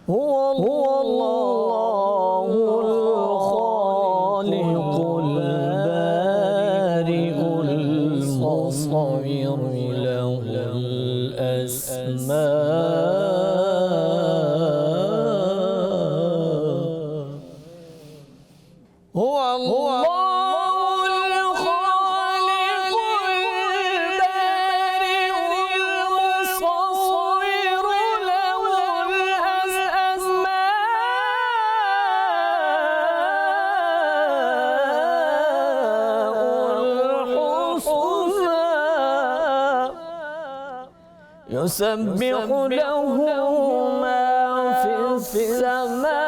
هو الله الخالق البارئ المصور له الأسماء هو الله الخالق البارئ المصور له الأسماء الحسنى يسبح له ما في السماوات